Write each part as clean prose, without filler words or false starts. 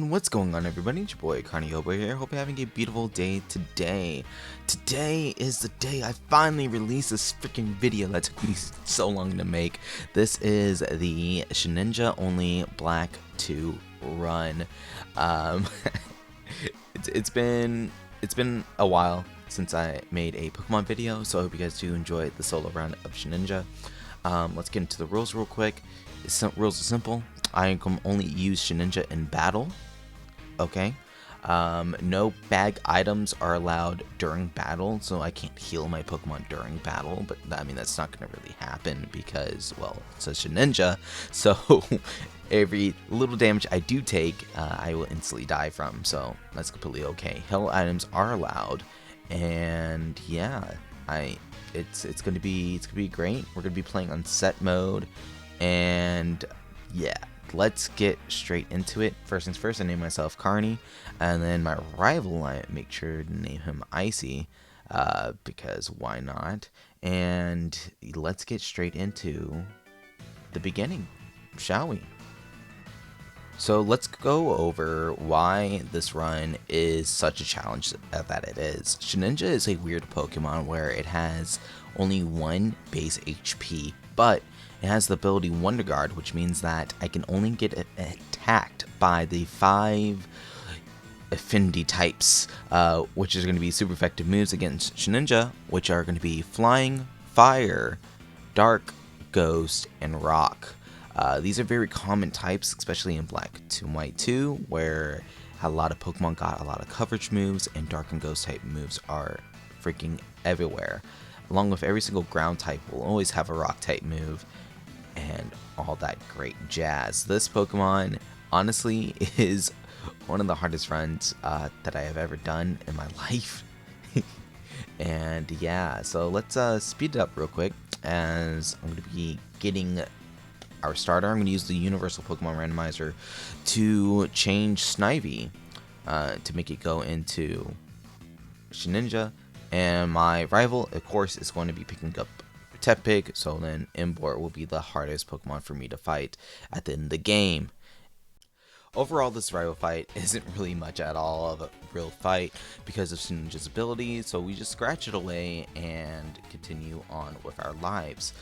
What's going on, everybody? It's your boy Carney over here. Hope you're having a beautiful day today. Today is the day I finally released this freaking video that took me so long to make. This is the Shedinja only Black 2 run. It's been a while since I made a Pokemon video, so I hope you guys do enjoy the solo run of Shedinja. Let's get into the rules real quick. Rules are simple. I can only use Shedinja in battle. Okay. No bag items are allowed during battle, so I can't heal my Pokemon during battle, but I mean that's not going to really happen because, well, it's a Shedinja, so every little damage I do take, I will instantly die from, so that's completely okay. Heal items are allowed, and yeah, it's gonna be great. We're gonna be playing on set mode, and yeah, let's get straight into it. First things first, I name myself Carney, and then my rival, I make sure to name him Icy, because why not? And let's get straight into the beginning, shall we? So let's go over why this run is such a challenge that it is. Shedinja is a weird Pokemon where it has only 1 base HP, but it has the ability Wonder Guard, which means that I can only get attacked by the 5 affinity types, which is going to be super effective moves against Shedinja, which are going to be Flying, Fire, Dark, Ghost, and Rock. These are very common types, especially in Black 2 and White 2, where a lot of Pokemon got a lot of coverage moves, and Dark and Ghost type moves are freaking everywhere. Along with every single ground type will always have a rock type move, and all that great jazz. This Pokemon, honestly, is one of the hardest runs that I have ever done in my life. And yeah, so let's speed it up real quick, as I'm going to be getting our starter. I'm going to use the Universal Pokemon Randomizer to change Snivy to make it go into Shedinja, and my rival, of course, is going to be picking up Tepig, so then Import will be the hardest Pokemon for me to fight at the end of the game. Overall, this rival fight isn't really much at all of a real fight because of Shedinja's ability, so we just scratch it away and continue on with our lives.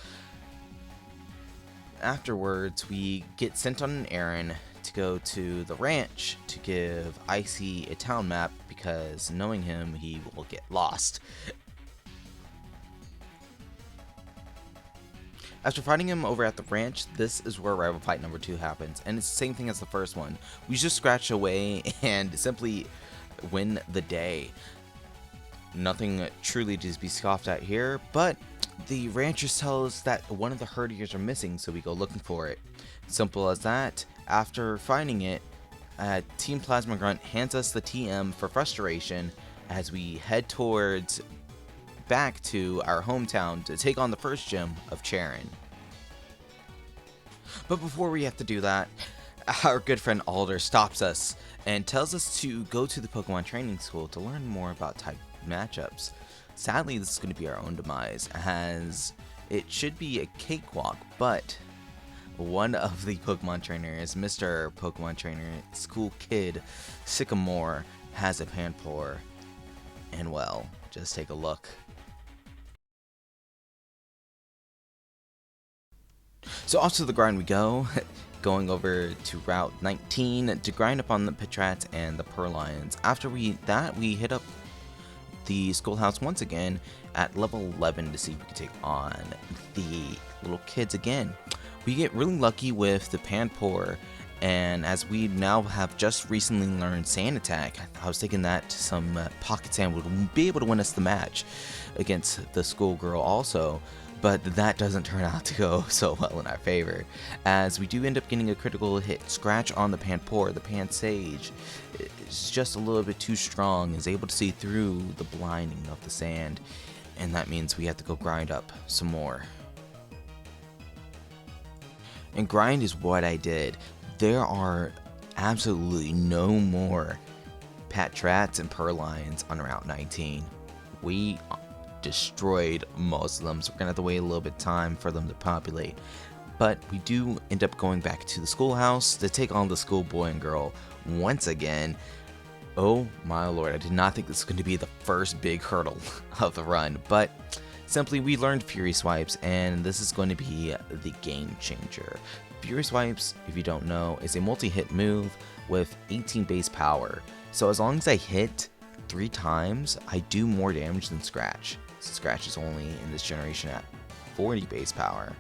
Afterwards, we get sent on an errand to go to the ranch to give Icy a town map because, knowing him, he will get lost. After fighting him over at the ranch, this is where rival fight number 2 happens, and it's the same thing as the first one. We just scratch away and simply win the day. Nothing truly to be scoffed at here, but the ranchers tell us that one of the herdiers are missing, so we go looking for it. Simple as that. After finding it, Team Plasma Grunt hands us the TM for frustration as we head towards back to our hometown to take on the first gym of Sharon. But before we have to do that, our good friend Alder stops us and tells us to go to the Pokemon training school to learn more about type matchups. Sadly, this is going to be our own demise, as it should be a cakewalk, but one of the Pokemon trainers, Mr. Pokemon Trainer School Kid Sycamore, has a Panpour, and well, just take a look. So off to the grind we go, going over to Route 19 to grind up on the Pitrats and the Purlions. After we hit up the schoolhouse once again at level 11 to see if we can take on the little kids again. We get really lucky with the Panpour, and as we now have just recently learned Sand Attack, I was thinking that some Pocket Sand would be able to win us the match against the schoolgirl also, but that doesn't turn out to go so well in our favor, as we do end up getting a critical hit scratch on the Panpour. The Pansage is just a little bit too strong, is able to see through the blinding of the sand, and that means we have to go grind up some more. And grind is what I did. There are absolutely no more Patrats and Purlions on Route 19. We destroyed most of them, so we're gonna have to wait a little bit of time for them to populate. But we do end up going back to the schoolhouse to take on the schoolboy and girl once again. Oh my lord, I did not think this was going to be the first big hurdle of the run, but simply we learned Fury Swipes, and this is going to be the game changer. Fury Swipes, if you don't know, is a multi-hit move with 18 base power. So as long as I hit 3 times, I do more damage than Scratch. Scratch is only in this generation at 40 base power.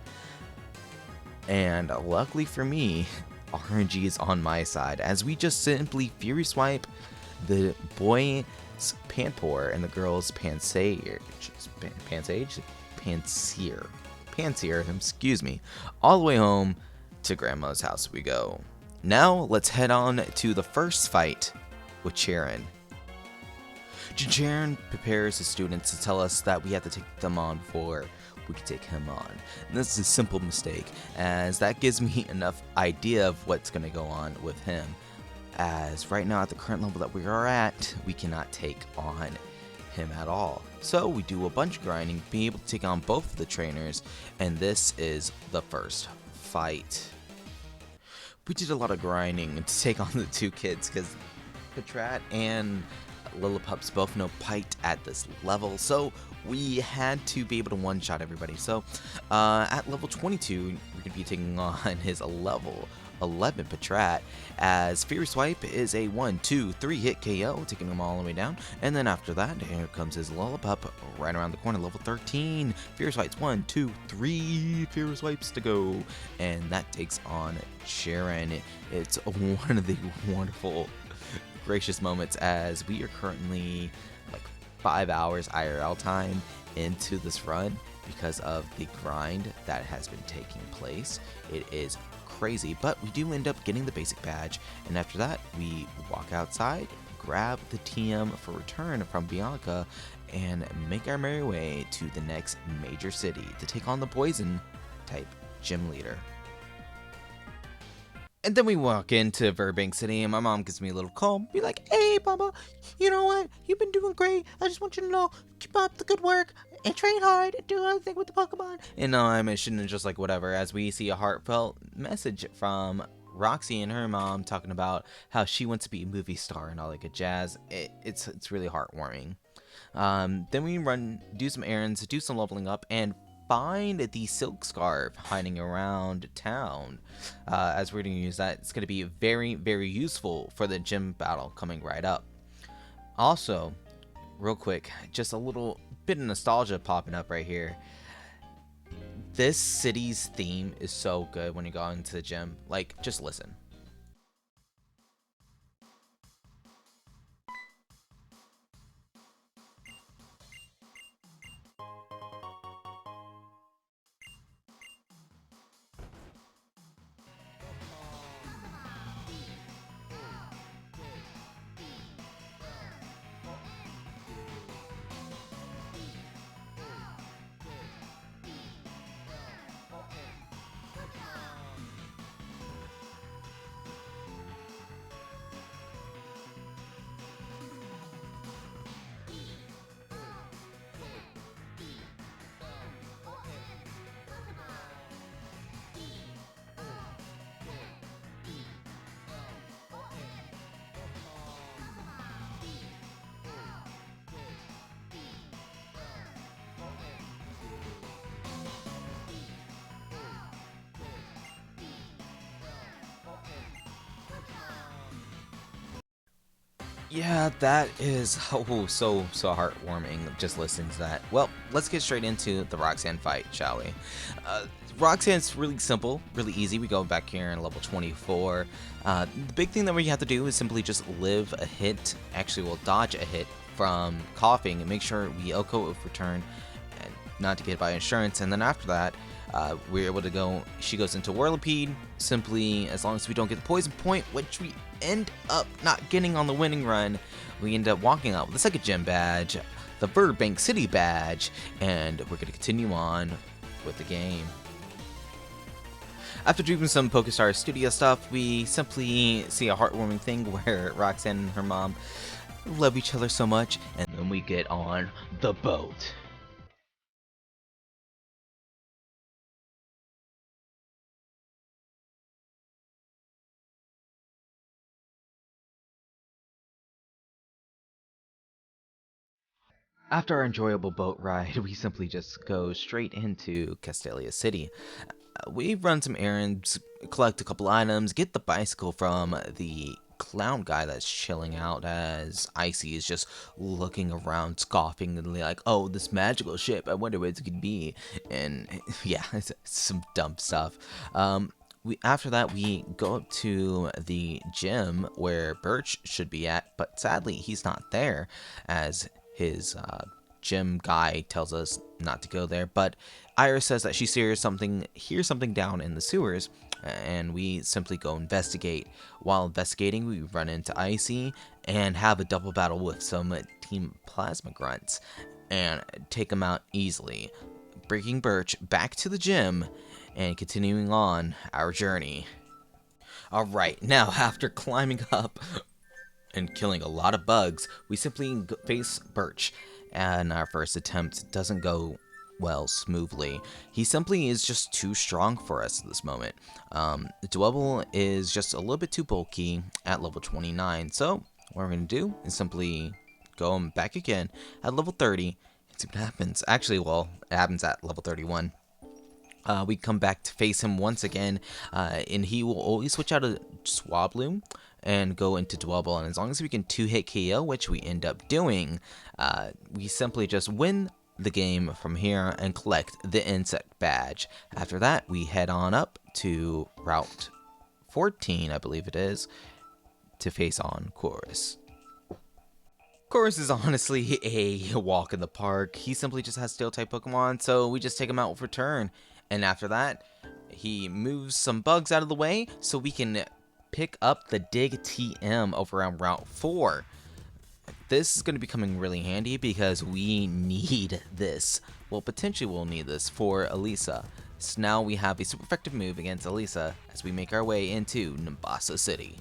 And luckily for me, RNG is on my side, as we just simply Fury Swipe the boy's Panpour and the girl's Panseer, excuse me. All the way home to Grandma's house we go. Now let's head on to the first fight with Sharon. Sharon prepares the students to tell us that we have to take them on before we can take him on. And this is a simple mistake, as that gives me enough idea of what's going to go on with him. As right now at the current level that we are at, we cannot take on him at all. So we do a bunch of grinding, being able to take on both of the trainers, and this is the first fight. We did a lot of grinding to take on the 2 kids, because Patrat and Lillipup's both know Pite at this level, so we had to be able to one-shot everybody. So at level 22, we're going to be taking on his level 11 Patrat, as Fury Swipe is a 1-2-3 hit KO, taking him all the way down. And then after that, here comes his Lillipup right around the corner, level 13. Fury Swipes 1, 2, 3 Fury Swipes to go, and that takes on Sharon. It's one of the wonderful, gracious moments, as we are currently like 5 hours IRL time into this run because of the grind that has been taking place. It is crazy, but we do end up getting the basic badge, and after that we walk outside, grab the TM for return from Bianca, and make our merry way to the next major city to take on the poison type gym leader. And then we walk into Burbank City, and my mom gives me a little call, be like, "Hey, Baba, you know what? You've been doing great. I just want you to know, keep up the good work and train hard and do everything with the Pokemon." And I'm shouldn't just like whatever, as we see a heartfelt message from Roxy and her mom talking about how she wants to be a movie star and all that good jazz. It's really heartwarming. Then we do some errands, do some leveling up, and find the silk scarf hiding around town. As we're going to use that, it's going to be very, very useful for the gym battle coming right up. Also, real quick, just a little bit of nostalgia popping up right here. This city's theme is so good when you go into the gym. Like, just listen. Yeah, that is so heartwarming just listening to that. Well, let's get straight into the Roxanne fight, shall we? Roxanne's really simple, really easy. We go back here in level 24. The big thing that we have to do is simply just live a hit, actually we'll dodge a hit from coughing and make sure we Oko with return and not to get hit by insurance. And then after that, we're able to go, she goes into Whirlipede, simply as long as we don't get the poison point, which we end up not getting on the winning run. We end up walking out with the second gym badge, the Burbank City badge, and we're going to continue on with the game. After doing some Pokestar Studio stuff, we simply see a heartwarming thing where Roxanne and her mom love each other so much, and then we get on the boat. After our enjoyable boat ride, we simply just go straight into Castelia City. We run some errands, collect a couple items, get the bicycle from the clown guy that's chilling out as Icy is just looking around, scoffing, and like, oh, this magical ship, I wonder what it could be. And yeah, it's some dumb stuff. After that, we go up to the gym where Birch should be at, but sadly, he's not there, as his gym guy tells us not to go there. But Iris says that she hears something down in the sewers, and we simply go investigate. While investigating, we run into Icy and have a double battle with some Team Plasma Grunts and take them out easily, bringing Birch back to the gym and continuing on our journey. Alright, now after climbing up and killing a lot of bugs, we simply face Birch, and our first attempt doesn't go well smoothly. He simply is just too strong for us at this moment. Dwebble is just a little bit too bulky at level 29, so what we're going to do is simply go back again at level 30 and see what happens. Actually, well, it happens at level 31. We come back to face him once again, and he will always switch out a Swablu and go into Dwebble, and as long as we can 2-hit KO, which we end up doing, we simply just win the game from here and collect the insect badge. After that, we head on up to Route 14, I believe it is, to face on Chorus. Chorus is honestly a walk in the park. He simply just has Steel-type Pokemon, so we just take him out for turn. And after that, he moves some bugs out of the way so we can pick up the Dig TM over on Route 4. This is going to be coming really handy because we need this. Well, potentially we'll need this for Elisa. So now we have a super effective move against Elisa as we make our way into Nimbasa City.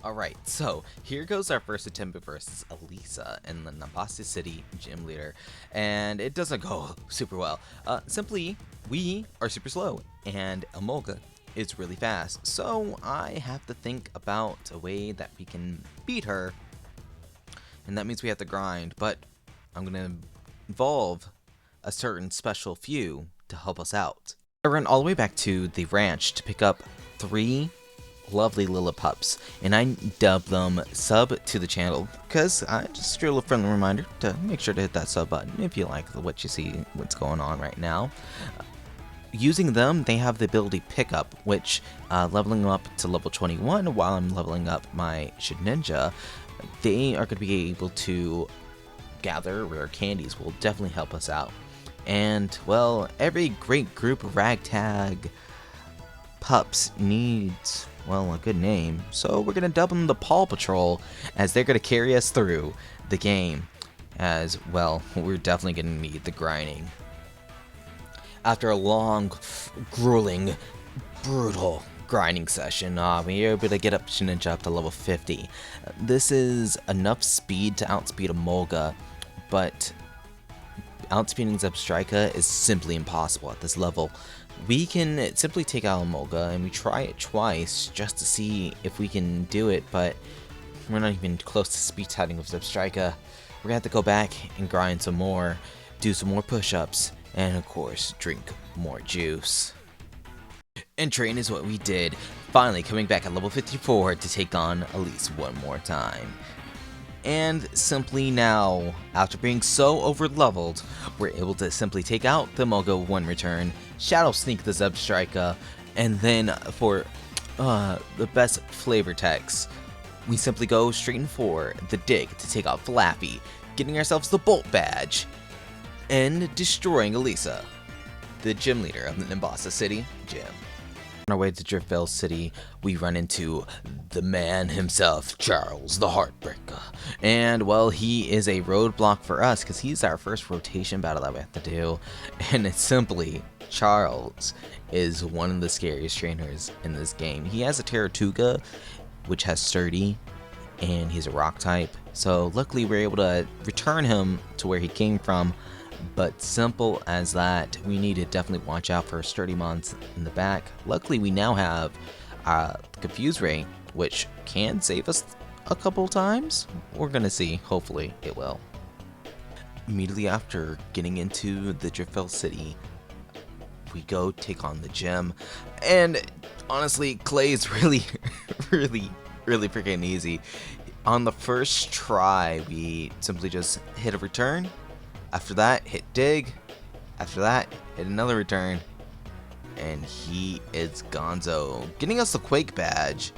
Alright, so here goes our first attempt versus Elisa in the Nimbasa City gym leader, and it doesn't go super well. Simply, we are super slow, and Emolga is really fast, so I have to think about a way that we can beat her, and that means we have to grind, but I'm going to involve a certain special few to help us out. I ran all the way back to the ranch to pick up 3 lovely Lillipups, and I dubbed them sub to the channel because I just drew a little friendly reminder to make sure to hit that sub button if you like what you see, what's going on right now. Using them, they have the ability Pickup, which leveling them up to level 21 while I'm leveling up my Shedinja, they are going to be able to gather rare candies, will definitely help us out. And, well, every great group of ragtag pups needs, well, a good name, so we're going to dub them the Paw Patrol, as they're going to carry us through the game, as, well, we're definitely going to need the grinding. After a long, grueling, brutal grinding session, we were able to get up Shedinja up to level 50. This is enough speed to outspeed Emolga, but outspeeding Zebstrika is simply impossible at this level. We can simply take out Emolga, and we try it twice just to see if we can do it, but we're not even close to speed tiding with Zebstrika. We're gonna have to go back and grind some more, do some more push-ups, and of course, drink more juice. And train is what we did, finally coming back at level 54 to take on Elise one more time. And simply now, after being so over-leveled, we're able to simply take out the Emolga with one return, Shadow Sneak the Zebstrika, and then for the best flavor text, we simply go straight in for the Dig to take out Flappy, getting ourselves the Bolt badge, and destroying Elisa, the gym leader of the Nimbasa City Gym. On our way to Driftvale City, we run into the man himself, Charles the Heartbreaker. And, well, he is a roadblock for us because he's our first rotation battle that we have to do. And it's simply, Charles is one of the scariest trainers in this game. He has a Terratuga, which has Sturdy, and he's a rock type. So, luckily, we're able to return him to where he came from. But simple as that, we need to definitely watch out for Sturdy Mons in the back. Luckily, we now have Confuse Ray, which can save us a couple times. We're gonna see. Hopefully, it will. Immediately after getting into the Driftfell City, we go take on the gym, and honestly, Clay is really, really freaking easy. On the first try, we simply just hit a return. After that, hit dig. After that, hit another return. And he is gonzo, getting us the Quake badge,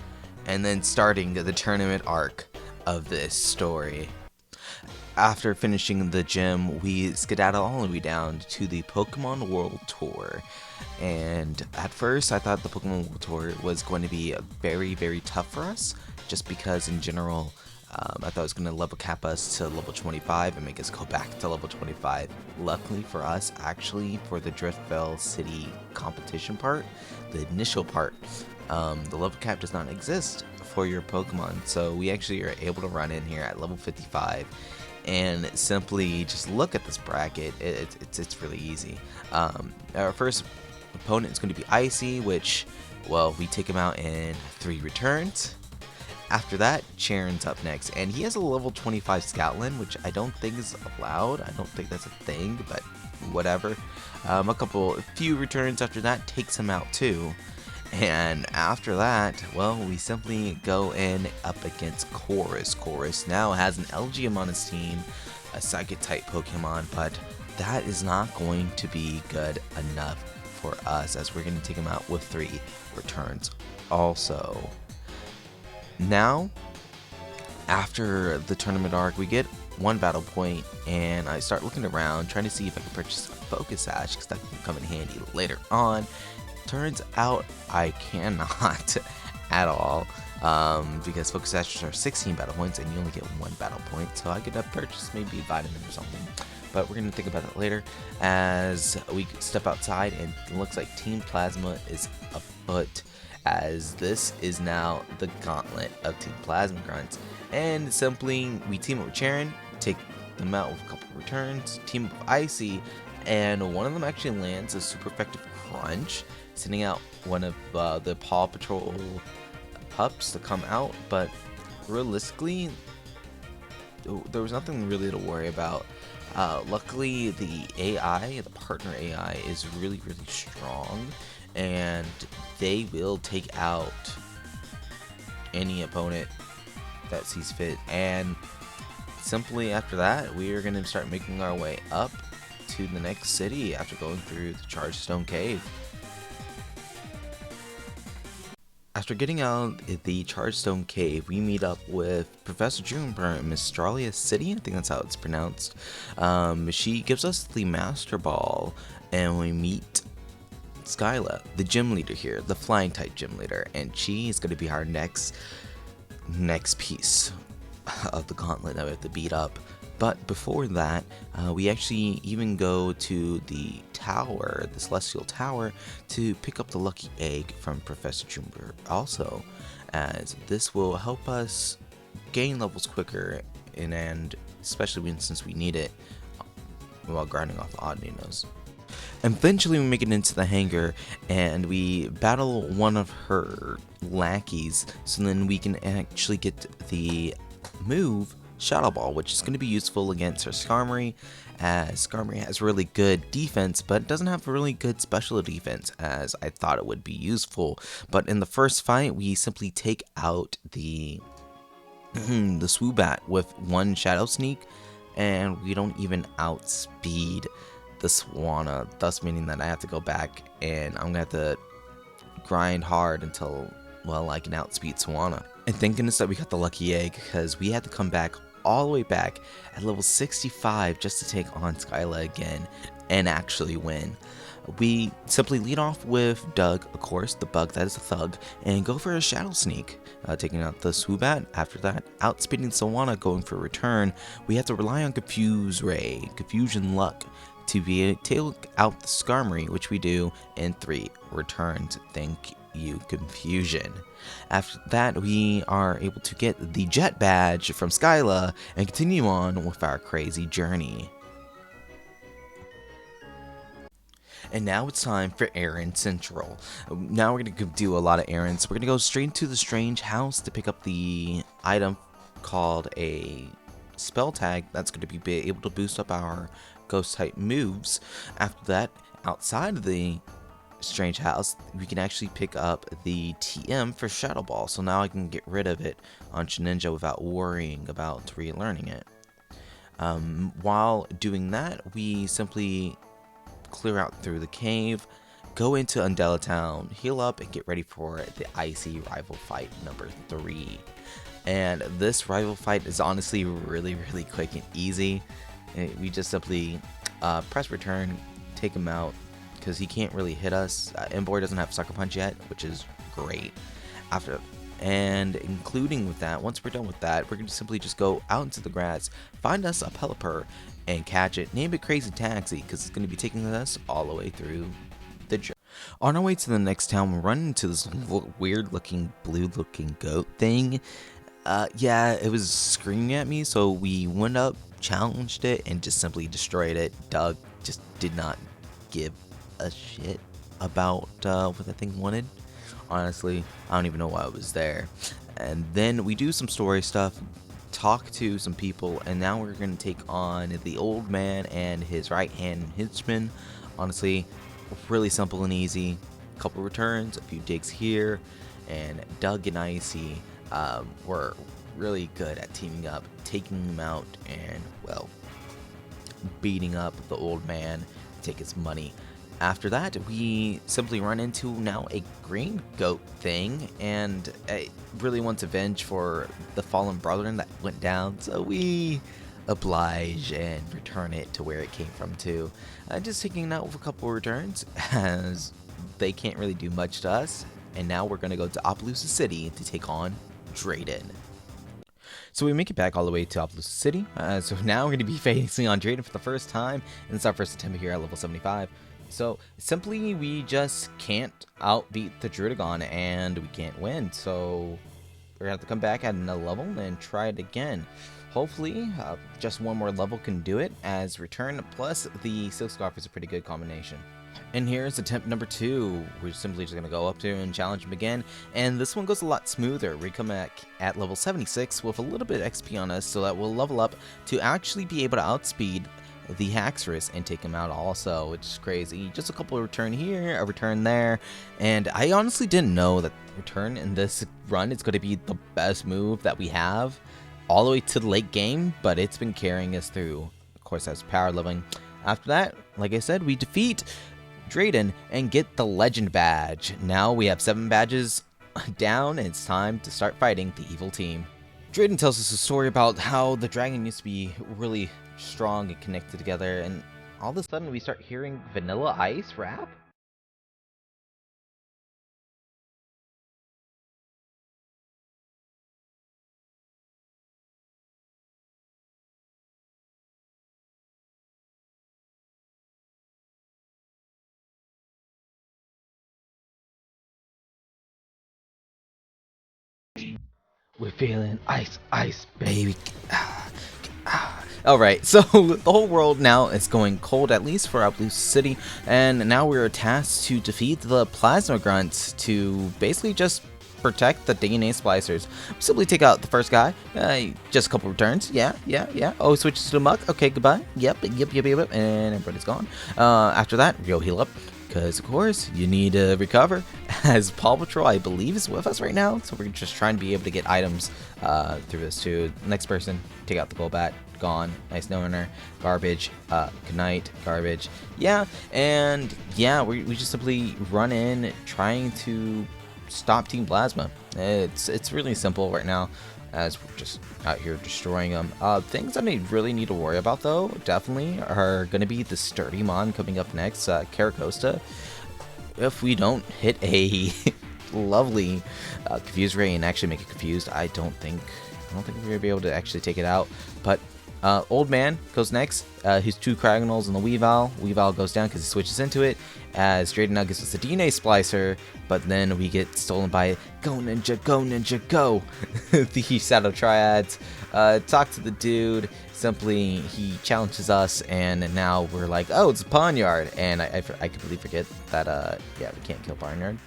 and then starting the tournament arc of this story. After finishing the gym, we skedaddle all the way down to the Pokemon World Tour. And at first, I thought the Pokemon World Tour was going to be very, very tough for us, just because in general, I thought it was going to level cap us to level 25 and make us go back to level 25. Luckily for us, actually, for the Driftfell City competition part, the initial part, the level cap does not exist for your Pokemon. So we actually are able to run in here at level 55 and simply just look at this bracket. It's really easy. Our first opponent is going to be Icy, which, well, we take him out in 3 returns. After that, Sharon's up next, and he has a level 25 Scoutland, which I don't think is allowed. I don't think that's a thing, but whatever. A few returns after that takes him out too. And after that, well, we simply go in up against Chorus. Chorus now has an LGM on his team, a Psychic type Pokemon, but that is not going to be good enough for us, as we're going to take him out with 3 returns also. Now, after the tournament arc, we get 1 battle point, and I start looking around trying to see if I can purchase a Focus Sash, because that can come in handy later on. Turns out I cannot at all, because Focus Sashes are 16 battle points and you only get 1 battle point, so I could have purchased maybe a vitamin or something, but we're going to think about that later as we step outside, and it looks like Team Plasma is afoot, as this is now the Gauntlet of Team Plasma Grunts. And simply, we team up with Sharon, take them out with a couple of returns, team up with Icy, and one of them actually lands a super effective Crunch, sending out one of the Paw Patrol pups to come out. But realistically, there was nothing really to worry about. Luckily, the AI, the partner AI, is really, really strong, and they will take out any opponent that sees fit. And simply after that, we are going to start making our way up to the next city after going through the Chargestone Cave. After getting out of the Chargestone Cave, we meet up with Professor Juniper in Mistralia City. I think that's how it's pronounced. She gives us the Master Ball, and we meet Skyla, the gym leader here, the flying type gym leader, and she is going to be our next piece of the gauntlet that we have to beat up. But before that, we actually even go to the tower, the Celestial Tower, to pick up the lucky egg from Professor Juniper also, as this will help us gain levels quicker, and especially since we need it while grinding off the Audinos. Eventually we make it into the hangar, and we battle one of her lackeys, so then we can actually get the move Shadow Ball, which is going to be useful against her Skarmory, as Skarmory has really good defense, but doesn't have really good special defense, as I thought it would be useful. But in the first fight, we simply take out the Swoobat with 1 Shadow Sneak, and we don't even outspeed the Swanna, thus meaning that I have to go back and I'm gonna have to grind hard until, well, I can outspeed Swanna. And thank goodness that we got the lucky egg, because we had to come back all the way back at level 65 just to take on Skyla again and actually win. We simply lead off with Doug, of course, the bug that is a thug, and go for a Shadow Sneak, taking out the Swoobat. After that, outspeeding Swanna, going for a return. We have to rely on Confuse Ray, Confusion Luck, to be able to take out the Skarmory, which we do in 3 returns. Thank you, Confusion. After that, we are able to get the Jet Badge from Skyla and continue on with our crazy journey. And now it's time for Errand Central. Now we're going to do a lot of errands. We're going to go straight into the Strange House to pick up the item called a spell tag that's going to be able to boost up our ghost type moves. After that, outside of the strange house, we can actually pick up the TM for Shadow Ball, so now I can get rid of it on Shedinja without worrying about relearning it. While doing that, we simply clear out through the cave, go into Undella Town, heal up, and get ready for the Icy Rival Fight number 3. And this rival fight is honestly really quick and easy. We just simply press return, take him out, because he can't really hit us. Emboy doesn't have Sucker Punch yet, which is great. And including with that, once we're done with that, we're going to simply just go out into the grass, find us a Pelipper, and catch it. Name it Crazy Taxi, because it's going to be taking us all the way through the journey. On our way to the next town, we run into this weird looking, blue looking goat thing. Yeah, it was screaming at me, so we went up, challenged it, and just simply destroyed it. Doug just did not give a shit about what that thing wanted. Honestly, I don't even know why it was there. And then we do some story stuff, talk to some people, and now we're going to take on the old man and his right-hand henchman. Honestly, really simple and easy. A couple returns, a few digs here, and Doug and Icy were really good at teaming up, taking him out, and, well, beating up the old man to take his money. After that, we simply run into now a green goat thing, and it really wants revenge for the fallen brethren that went down, so we oblige and return it to where it came from too. Just taking it out with a couple returns, as they can't really do much to us, and now we're going to go to Opelousas City to take on Drayden. So we make it back all the way to Opelousas City, so now we're going to be facing on Drayden for the first time, and it's our first attempt here at level 75. So simply we just can't outbeat the Druidagon and we can't win, so we're gonna have to come back at another level and try it again. Hopefully just one more level can do it, as return plus the Silk Scarf is a pretty good combination. And here's attempt number 2. We're simply just gonna go up to and challenge him again, and this one goes a lot smoother. We come back at level 76 with a little bit of XP on us, so that we'll level up to actually be able to outspeed the Haxorus and take him out also, which is crazy. Just a couple of return here, a return there, and I honestly didn't know that return in this run is going to be the best move that we have all the way to the late game, but it's been carrying us through. Of course, that's power living. After that, like I said, we defeat Drayden and get the legend badge. Now we have 7 badges down, and it's time to start fighting the evil team. Drayden tells us a story about how the dragon used to be really strong and connected together, and all of a sudden we start hearing Vanilla Ice rap. We're feeling ice, ice, baby. Alright, so the whole world now is going cold, at least for Opelousas City, and now we're tasked to defeat the Plasma Grunts to basically just protect the DNA Splicers. We simply take out the first guy, just a couple returns, yeah. Oh, switches to the Muck, okay, goodbye, yep, and everybody's gone. After that, go heal up, because of course, you need to recover, as Paw Patrol, I believe, is with us right now, so we're just trying to be able to get items through this too. Next person, take out the Golbat. Gone. Nice no-winner. Garbage. Good night. Garbage. Yeah, and yeah, we just simply run in trying to stop Team Plasma. It's really simple right now, as we're just out here destroying them. Things that I really need to worry about, though, definitely, are going to be the Sturdy Mon coming up next, Caracosta. If we don't hit a lovely Confused Ray and actually make it confused, I don't think we're going to be able to actually take it out, but Old Man goes next. His 2 Cragonals and the Weavile. Weavile goes down because he switches into it, as Drayden now gives us the DNA Splicer, but then we get stolen by Go Ninja, Go Ninja, Go! The Shadow Triads. Talk to the dude. Simply, he challenges us, and now we're like, oh, it's a Pawnyard, and I completely forget that, yeah, we can't kill Barnyard.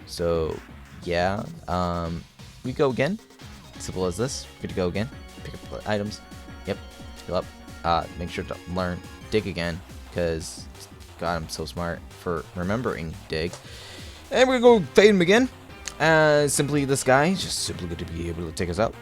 So, yeah, we go again. Simple as this. Good to go again. Pick up items. Yep, heal up. Make sure to learn dig again, because God, I'm so smart for remembering dig. And we're gonna go fade him again. Simply this guy just simply going to be able to take us out.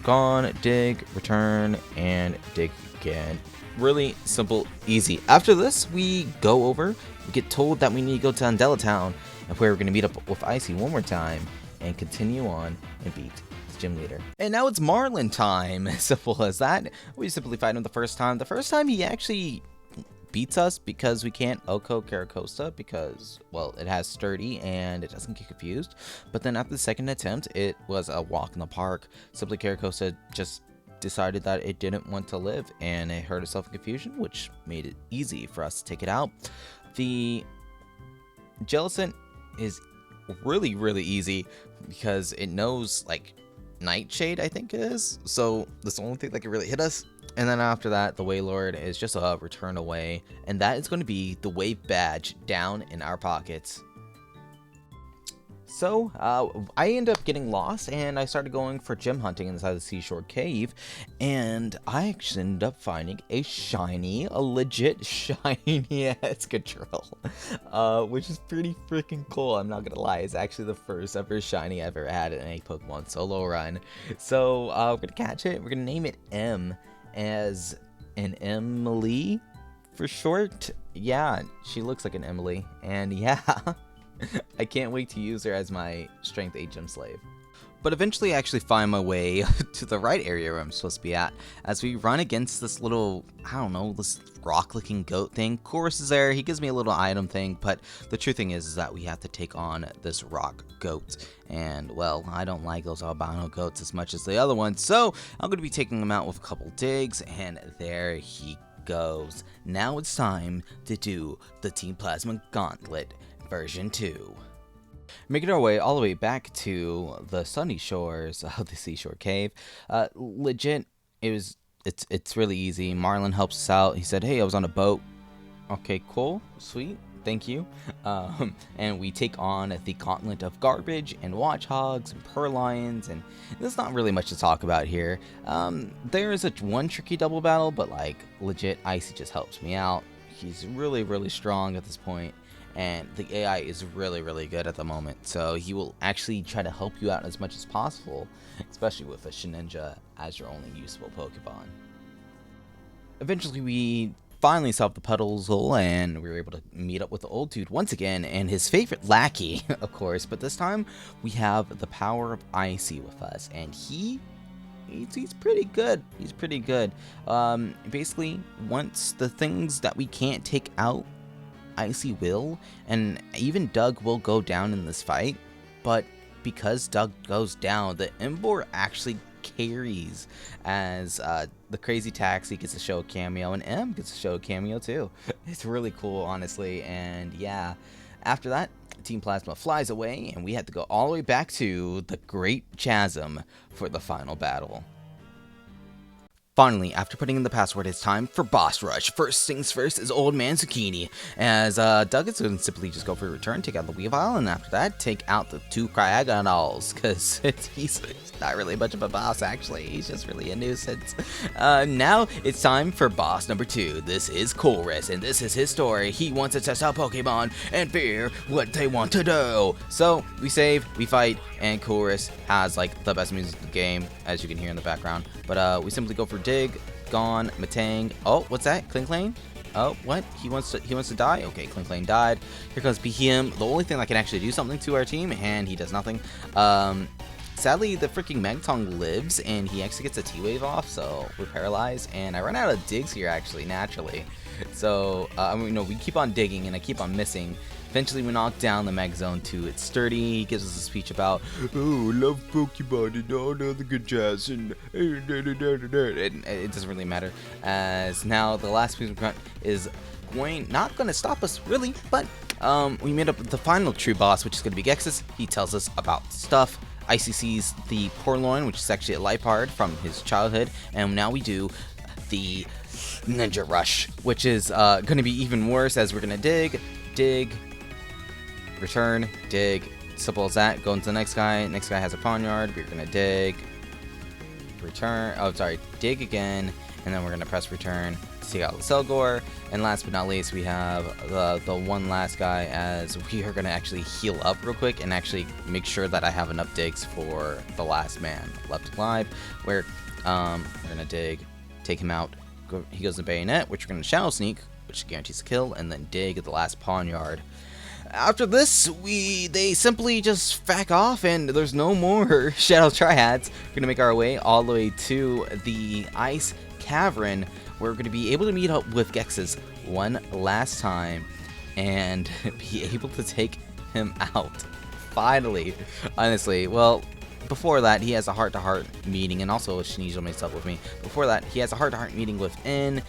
Gone, dig, return, and dig again. Really simple, easy. After this, we go over. We get told that we need to go to Andela Town, and where we're going to meet up with Icy one more time and continue on and beat the gym leader. And now it's Marlin time. Simple as that. We simply fight him the first time. The first time he actually beats us because we can't Oko Caracosta because, well, it has sturdy and it doesn't get confused. But then after the second attempt, it was a walk in the park. Simply Caracosta just decided that it didn't want to live and it hurt itself in confusion, which made it easy for us to take it out. The Jellicent is really, really easy because it knows, like, Nightshade, I think it is. So that's the only thing that can really hit us. And then after that, the Wailord is just a return away. And that is going to be the wave badge down in our pockets. So, I ended up getting lost, and I started going for gem hunting inside the Seashore Cave, and I actually ended up finding a legit shiny Excadrill, which is pretty freaking cool. I'm not gonna lie, it's actually the first ever shiny I've ever had in a Pokemon solo run. So, we're gonna catch it. We're gonna name it M, as an Emily for short. Yeah, she looks like an Emily, and yeah. I can't wait to use her as my strength 8 gem slave. But eventually I actually find my way to the right area where I'm supposed to be at, as we run against this little, I don't know, this rock-looking goat thing. Chorus is there, he gives me a little item thing, but the true thing is that we have to take on this rock goat. And, well, I don't like those albino goats as much as the other ones, so I'm going to be taking them out with a couple digs, and there he goes. Now it's time to do the Team Plasma Gauntlet version 2. Making our way all the way back to the sunny shores of the Seashore Cave. Legit, it's really easy. Marlin helps us out. He said, hey, I was on a boat. Okay, cool, sweet, thank you. And we take on the Gauntlet of Garbage and Watchhogs and Purlions, and there's not really much to talk about here. There is one tricky double battle, but like legit, Icy just helps me out. He's really, really strong at this point. And the AI is really, really good at the moment, so he will actually try to help you out as much as possible, especially with a Shedinja as your only usable Pokemon. Eventually, we finally solved the puzzle, and we were able to meet up with the old dude once again, and his favorite lackey, of course, but this time we have the power of Icy with us, and he's pretty good. He's pretty good. Basically, once the things that we can't take out, Icy will, and even Doug will go down in this fight, but because Doug goes down, the Emboar actually carries, as the Crazy Taxi gets to show a cameo, and M gets to show a cameo too. It's really cool, honestly, and yeah, after that, Team Plasma flies away, and we have to go all the way back to the Great Chasm for the final battle. Finally, after putting in the password, it's time for Boss Rush. First things first is Old Man Zucchini, as Doug is going to simply just go for a return, take out the Weavile, and after that, take out the 2 Cryogonals, because he's not really much of a boss, actually. He's just really a nuisance. Now, it's time for boss number 2. This is Chorus, and this is his story. He wants to test out Pokemon and fear what they want to do. So, we save, we fight, and Chorus has, like, the best music in the game, as you can hear in the background. But, we simply go for Dig, Gone, Matang. Oh, what's that? Klinklang? Oh, what? He wants to die? Okay, Klinklang died. Here comes Behem, the only thing that can actually do something to our team, and he does nothing. Sadly, the freaking Magtong lives, and he actually gets a T-Wave off, so we're paralyzed. And I run out of digs here, actually, naturally. So, we keep on digging, and I keep on missing. Eventually, we knock down the Mag Zone to its sturdy. He gives us a speech about, oh, I love Pokemon and all the other good jazz, and it doesn't really matter. As now, the last piece of grunt is not going to stop us, really, but we made up the final true boss, which is going to be Gexus. He tells us about stuff. Icy sees the Purloin, which is actually a Lipard from his childhood, and now we do the Ninja Rush, which is going to be even worse, as we're going to dig, return, dig, simple as that. Go into the next guy. Next guy has a Pawnyard. We're gonna dig, return, dig again, and then we're gonna press return to take out the Selgor. And last but not least, we have the one last guy, as we are gonna actually heal up real quick and actually make sure that I have enough digs for the last man left alive, where we're gonna dig, take him out, he goes to bayonet, which we're gonna shadow sneak, which guarantees a kill, and then dig at the last pawn yard. After this, they simply just back off, and there's no more Shadow Triads. We're going to make our way all the way to the Ice Cavern, where we're going to be able to meet up with Gexes one last time, and be able to take him out. Finally. Honestly, well, before that, he has a heart-to-heart meeting, and also Shedinja makes up with me. Before that, he has a heart-to-heart meeting with N.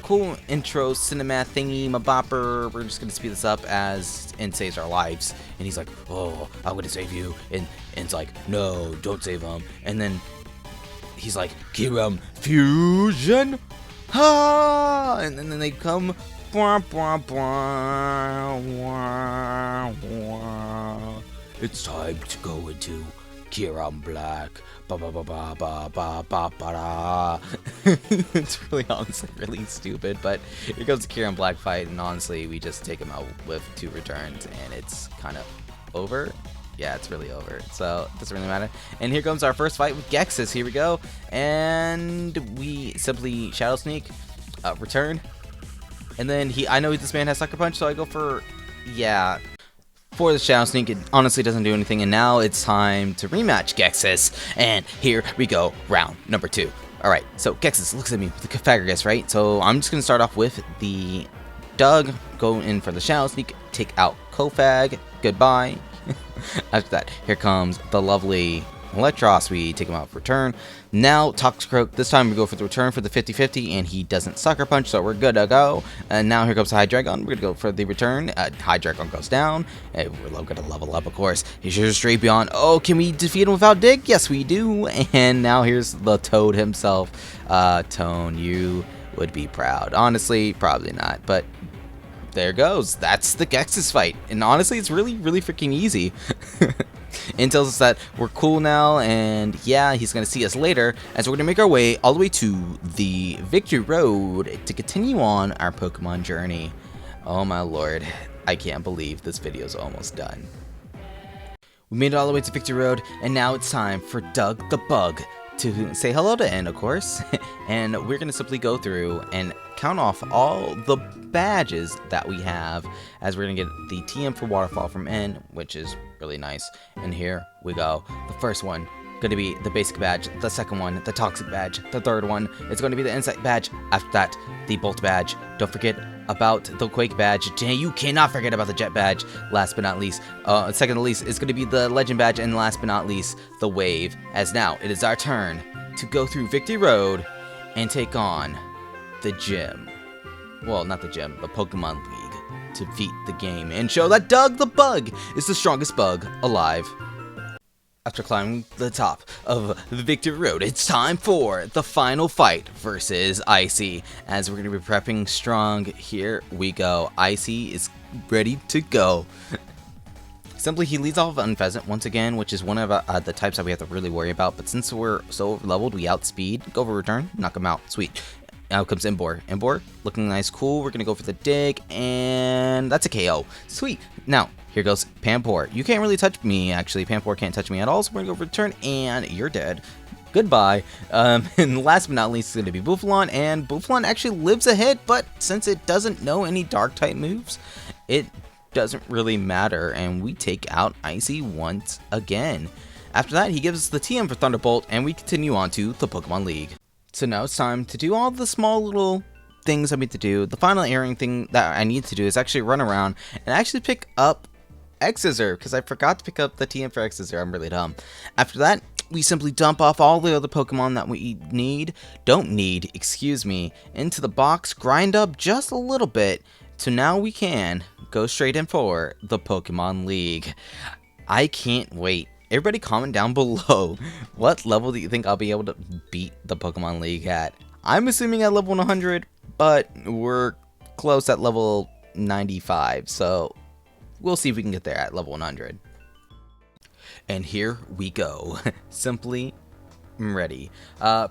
Cool intro, cinemath thingy, mabopper. We're just gonna speed this up as N saves our lives, and he's like, "Oh, I'm gonna save you," and N's like, "No, don't save him." And then he's like, "Kiram fusion, ha!" And then they come. It's time to go into Kiram Black. Ba ba ba ba ba ba ba ba. It's really honestly really stupid, but here goes the Kiram Black fight, and honestly, we just take him out with 2 returns, and it's kind of over. Yeah, it's really over, so it doesn't really matter. And here comes our first fight with Gexes. Here we go, and we simply shadow sneak, return, and then I know this man has Sucker Punch, so I go for, yeah. For the Shadow Sneak, it honestly doesn't do anything, and now it's time to rematch Gexes, and here we go, round number 2. Alright, so Gexes looks at me with the Pythagoras, right? So I'm just going to start off with the Doug, go in for the Shadow Sneak, take out Kofag, goodbye. After that, here comes the lovely Electros, we take him out for return. Now, Toxicroak, this time we go for the return for the 50-50, and he doesn't Sucker Punch, so we're good to go. And now here comes Hydreigon, we're going to go for the return. Hydreigon goes down, and we're going to level up, of course. Here's your straight beyond. Oh, can we defeat him without Dig? Yes, we do. And now here's the Toad himself. Tone, you would be proud. Honestly, probably not, but there goes. That's the Gexes fight. And honestly, it's really, really freaking easy. And tells us that we're cool now, and yeah, he's going to see us later, as we're going to make our way all the way to the Victory Road to continue on our Pokemon journey. Oh my lord, I can't believe this video is almost done. We made it all the way to Victory Road, and now it's time for Doug the Bug to say hello to N, of course. And we're going to simply go through and count off all the badges that we have, as we're going to get the TM for Waterfall from N, which is really nice. And here we go. The first one going to be the basic badge, the second one the toxic badge, the third one is going to be the insect badge, after that the bolt badge. Don't forget about the quake badge. You cannot forget about the jet badge. Last but not least, second to least is going to be the legend badge, and last but not least the wave. As now it is our turn to go through Victory Road and take on the gym. Well, not the gym, the Pokemon League, to beat the game and show that Doug the Bug is the strongest bug alive. After climbing the top of the Victory Road, it's time for the final fight versus Icy, as we're going to be prepping strong. Here we go. Icy is ready to go. Simply, he leads off on Unpheasant once again, which is one of the types that we have to really worry about, but since we're so leveled, we outspeed. Go for return, knock him out. Sweet. Now comes Embor. Embor, looking nice, cool. We're going to go for the dig, and that's a KO. Sweet. Now, here goes Pampor. You can't really touch me, actually. Pampor can't touch me at all, so we're going to go for return, and you're dead. Goodbye. And last but not least is going to be Bouffalant, and Bouffalant actually lives a hit, but since it doesn't know any Dark-type moves, it doesn't really matter, and we take out Icy once again. After that, he gives us the TM for Thunderbolt, and we continue on to the Pokemon League. So now it's time to do all the small little things I need to do. The final airing thing that I need to do is actually run around and actually pick up X-Scissor, because I forgot to pick up the TM for X-Scissor. I'm really dumb. After that, we simply dump off all the other Pokemon that we don't need, into the box, grind up just a little bit, so now we can go straight in for the Pokemon League. I can't wait. Everybody comment down below, what level do you think I'll be able to beat the Pokemon League at? I'm assuming at level 100, but we're close at level 95, so we'll see if we can get there at level 100. And here we go. Simply I'm ready.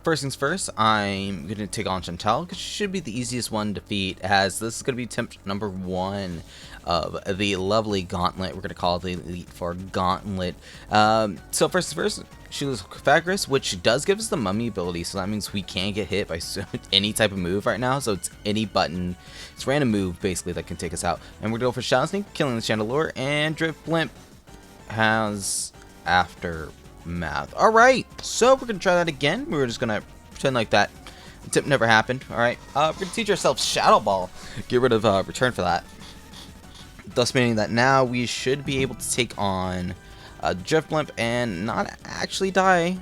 First things first, I'm going to take on Chantal, because she should be the easiest one to defeat, as this is going to be attempt number 1 of the lovely Gauntlet. We're going to call it the Elite Four Gauntlet. So first things first, she loses Pythagoras, which does give us the mummy ability, so that means we can't get hit by any type of move right now, so it's any button. It's random move, basically, that can take us out. And we're going to go for Shadow Sneak, killing the Chandelure, and Drift Blimp has Aftermath. Alright, so we're going to try that again. We're just going to pretend like that attempt never happened. Alright, we're going to teach ourselves Shadow Ball. Get rid of Return for that. Thus meaning that now we should be able to take on Drift Blimp and not actually die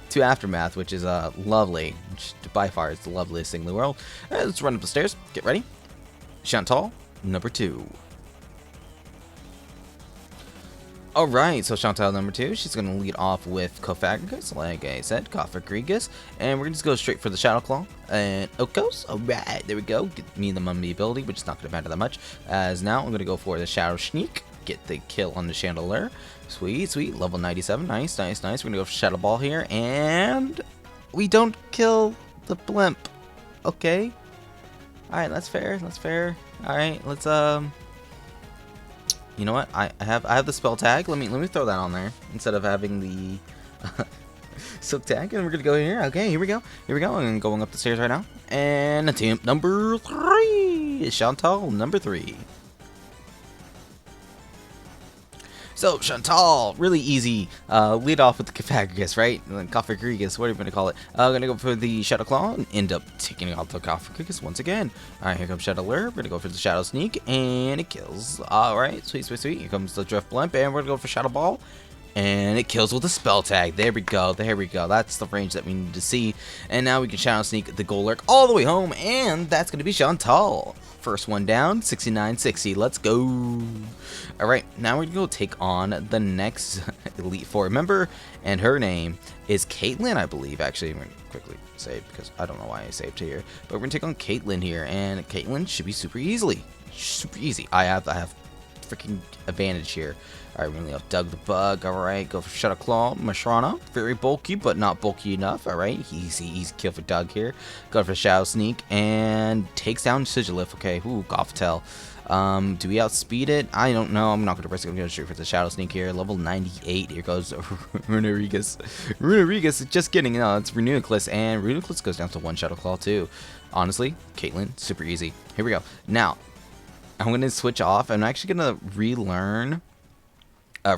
to Aftermath, which is lovely. Which by far is the loveliest thing in the world. Let's run up the stairs. Get ready. Chantal, number 2. Alright, so Chantal number 2, she's going to lead off with Pythagoras, like I said, Pythagoras, and we're going to just go straight for the Shadow Claw, and out goes. Alright, there we go, get me the mummy ability, which is not going to matter that much, as now I'm going to go for the Shadow Sneak, get the kill on the Chandelier. Sweet, sweet, level 97, nice, nice, nice. We're going to go for Shadow Ball here, and we don't kill the Blimp, okay? Alright, that's fair, that's fair. Alright, let's, you know what? I have the spell tag. Let me throw that on there instead of having the silk tag. And we're gonna go here. Okay, here we go. Here we go. I'm going up the stairs right now. And attempt number 3 is Chantal number 3. So Chantal, really easy. Lead off with the Pythagoras, right? Pythagoras, what are you gonna call it? Gonna go for the Shadow Claw and end up taking out the Pythagoras once again. Alright, here comes Chandelier. We're gonna go for the Shadow Sneak and it kills. Alright, sweet, sweet, sweet. Here comes the Drift Blimp and we're gonna go for Shadow Ball. And it kills with a spell tag. There we go. There we go. That's the range that we need to see. And now we can Shadow Sneak the Golurk all the way home. And that's going to be Chantal. First one down. 69-60. Let's go. Alright. Now we're going to go take on the next Elite Four member. And her name is Caitlin, I believe. Actually, I'm going to quickly save because I don't know why I saved here. But we're going to take on Caitlin here. And Caitlin should be super easily. Super easy. I have freaking advantage here. Alright, we're gonna Doug the Bug. Alright, go for Shadow Claw. Mashrana, very bulky, but not bulky enough. Alright, easy kill for Doug here. Go for Shadow Sneak and takes down Sigilif. Okay, ooh, Gothtel. Do we outspeed it? I don't know. I'm not gonna risk it. I'm gonna shoot for the Shadow Sneak here. Level 98. Here goes Runarigas. Runarigas, just kidding. No, it's Renucleus, and Renucleus goes down to 1 Shadow Claw too. Honestly, Caitlin, super easy. Here we go. Now, I'm gonna switch off. I'm actually gonna relearn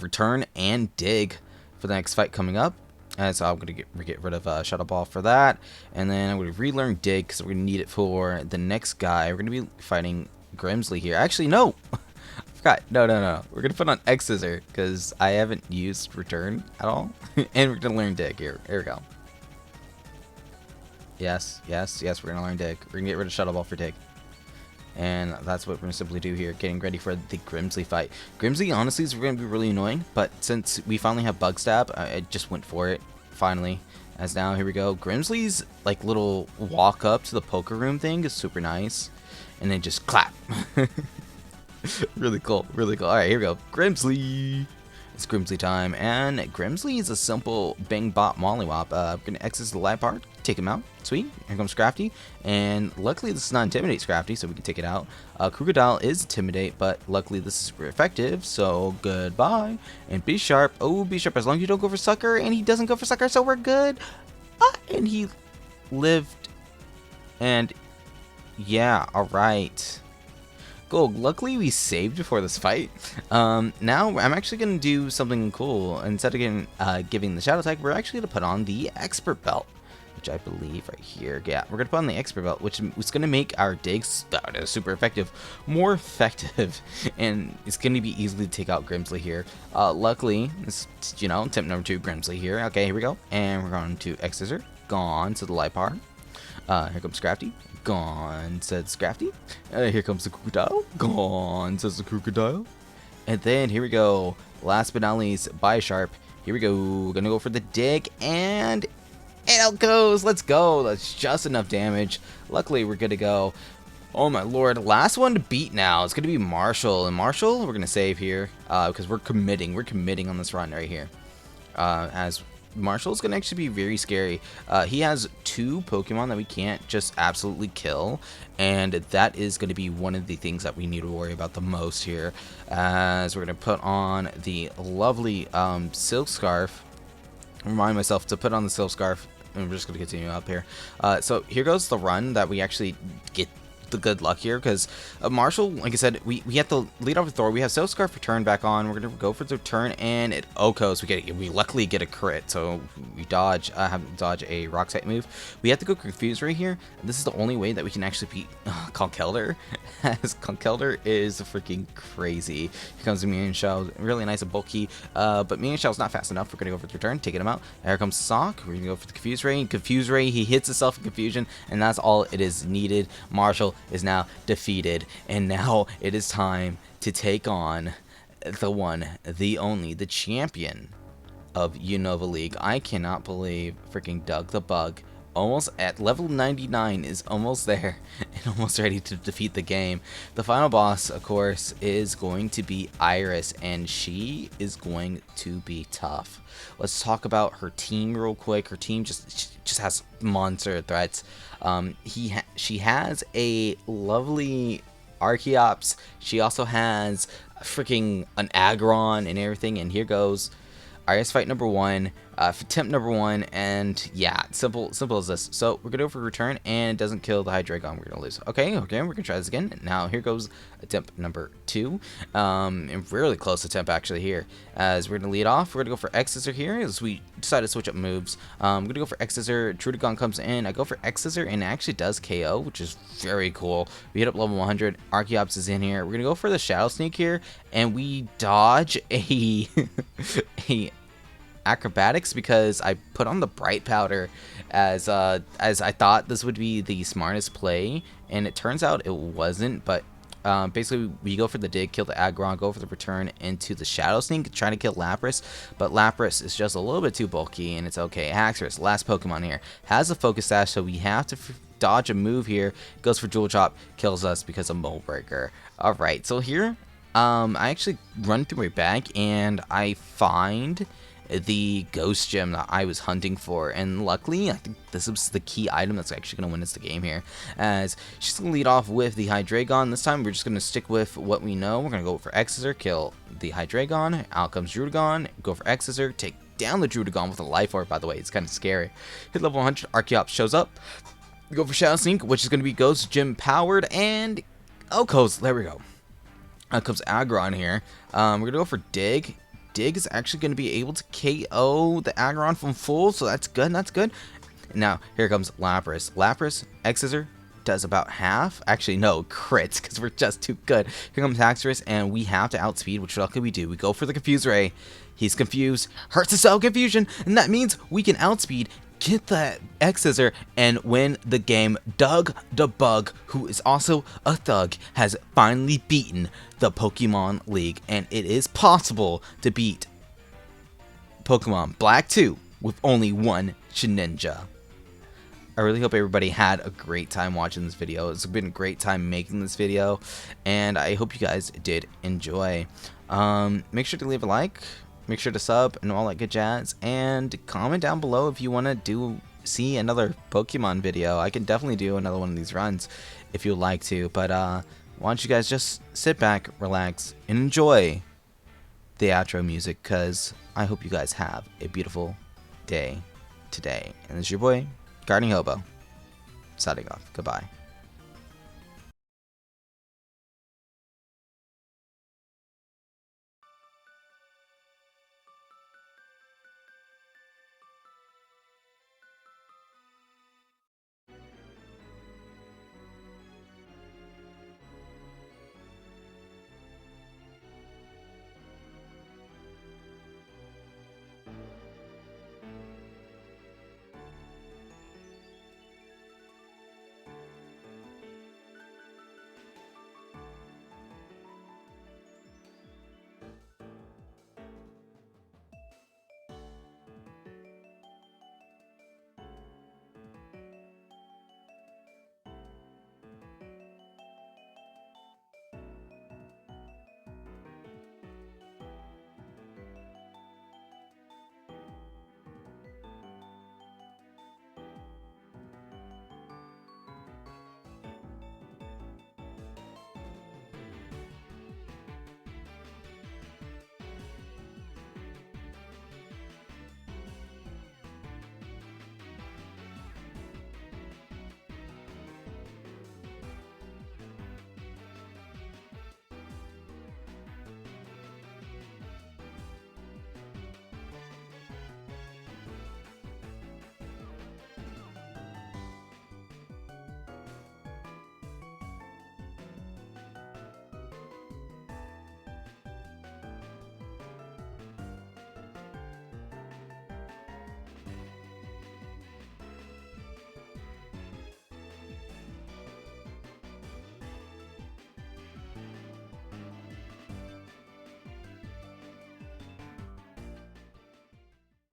Return and Dig for the next fight coming up. And so I'm going to get rid of Shadow Ball for that. And then I'm going to relearn Dig because we're going to need it for the next guy. We're going to be fighting Grimsley here. Actually, no. I forgot. No. We're going to put on X Scissor because I haven't used Return at all. And we're going to learn Dig here. Here we go. Yes. We're going to learn Dig. We're going to get rid of Shadow Ball for Dig. And that's what we're going to simply do here, getting ready for the Grimsley fight. Grimsley, honestly, is going to be really annoying, but since we finally have Bug Stab, I just went for it, finally. As now, here we go. Grimsley's, like, little walk up to the poker room thing is super nice. And then just clap. Really cool, really cool. Alright, here we go. Grimsley! It's Grimsley time, and Grimsley is a simple Bang Bot Mollywop. We're going to exit the live part, take him out. Sweet. Here comes Scrafty, and luckily this is not Intimidate Scrafty, so we can take it out. Crocodile is Intimidate, but luckily this is super effective, so goodbye. And Be Sharp, oh, Be Sharp, as long as you don't go for Sucker, and he doesn't go for Sucker, so we're good. And he lived, and yeah, alright. Cool. Luckily, we saved before this fight. Now, I'm actually going to do something cool. Instead of giving the Shadow Tag, we're actually going to put on the Expert Belt, which I believe right here. Yeah, we're going to put on the Expert Belt, which is going to make our digs super effective, more effective, and it's going to be easily to take out Grimsley here. Luckily, it's, you know, attempt number 2, Grimsley here. Okay, here we go. And we're going to X Scissor. Gone to the light part. Here comes Scrafty. Gone, said Scrafty. Here comes the Crocodile. Gone, says the Crocodile. And then here we go. Last but not least, Biosharp. Here we go. Gonna go for the Dig, and out goes. Let's go. That's just enough damage. Luckily, we're good to go. Oh my lord. Last one to beat now. It's gonna be Marshall. And Marshall, we're gonna save here because we're committing. We're committing on this run right here. As Marshall's gonna actually be very scary. He has 2 Pokemon that we can't just absolutely kill, and that is going to be one of the things that we need to worry about the most here, as we're going to put on the lovely Silk Scarf. Remind myself to put on the Silk Scarf, and we're just going to continue up here. So here goes the run that we actually get the good luck here, because Marshall, like I said, we have to lead off with Thor. We have Silk Scarf return back on. We're gonna go for the turn, and it Okos. We luckily get a crit, so we dodge a Roxanne move. We have to go Confuse right here. This is the only way that we can actually beat Conkeldurr, as Conkeldurr is freaking crazy. Here comes the Mew Shell, really nice and bulky, but Mew Shell's not fast enough. We're gonna go for the return, taking him out. Here comes Sock. We're gonna go for the Confuse Ray. Confuse Ray, he hits himself in confusion, and that's all it is needed. Marshall is now defeated, and now it is time to take on the one, the only, the champion of Unova League. I cannot believe freaking Doug the Bug, almost at level 99, is almost there and almost ready to defeat the game. The final boss, of course, is going to be Iris, and she is going to be tough. Let's talk about her team real quick. Her team just has monster threats. She has a lovely Archeops. She also has freaking an Aggron and everything. And here goes Iris fight number 1, attempt number 1, and yeah, simple as this. So we're gonna go for return, and it doesn't kill the Hydreigon. We're gonna lose. Okay, we're gonna try this again. Now here goes attempt number 2, and really close attempt actually here. As we're gonna lead off, we're gonna go for X Scissor here, as we decide to switch up moves. I'm gonna go for X Scissor. Druddigon comes in. I go for X Scissor, and it actually does KO, which is very cool. We hit up level 100. Archeops is in here. We're gonna go for the Shadow Sneak here, and we dodge a acrobatics because I put on the Bright Powder as I thought this would be the smartest play, and it turns out it wasn't. But basically we go for the dig, kill the Aggron, go for the return into the Shadow Sneak, trying to kill Lapras, but Lapras is just a little bit too bulky, and it's okay. Haxorus, last Pokemon here, has a Focus Sash, so we have to dodge a move here. Goes for Dual Chop, kills us because of Mold Breaker. Alright, so here I actually run through my bag, and I find the Ghost Gem that I was hunting for, and luckily I think this was the key item that's actually going to win us the game here, as she's going to lead off with the Hydreigon. This time we're just going to stick with what we know. We're going to go for X Scissor, kill the Hydreigon. Out comes Druddigon, go for X Scissor, take down the Druddigon with a Life Orb. By the way, it's kind of scary. Hit level 100, Archeops shows up. Go for Shadow Sneak, which is going to be Ghost Gem powered, and Okos, there we go. Out comes Aggron here. We're going to go for Dig. Dig is actually going to be able to KO the Aggron from full, so that's good. Now, here comes Lapras. Lapras, X Scissor, does about half. Actually, no, crits, because we're just too good. Here comes Haxorus, and we have to outspeed, which luckily we do. We go for the Confuse Ray. He's confused, hurts the cell confusion, and that means we can outspeed, get that X Scissor, and win the game. Doug the Bug, who is also a thug, has finally beaten the Pokemon League, and it is possible to beat Pokemon Black 2 with only one Shedinja. I really hope everybody had a great time watching this video. It's been a great time making this video, and I hope you guys did enjoy. Make sure to leave a like, make sure to sub, and all that good jazz, and comment down below if you want to see another Pokemon video. I can definitely do another one of these runs if you'd like to, but why don't you guys just sit back, relax, and enjoy the outro music, because I hope you guys have a beautiful day today. And this is your boy, Gardening Hobo, signing off. Goodbye.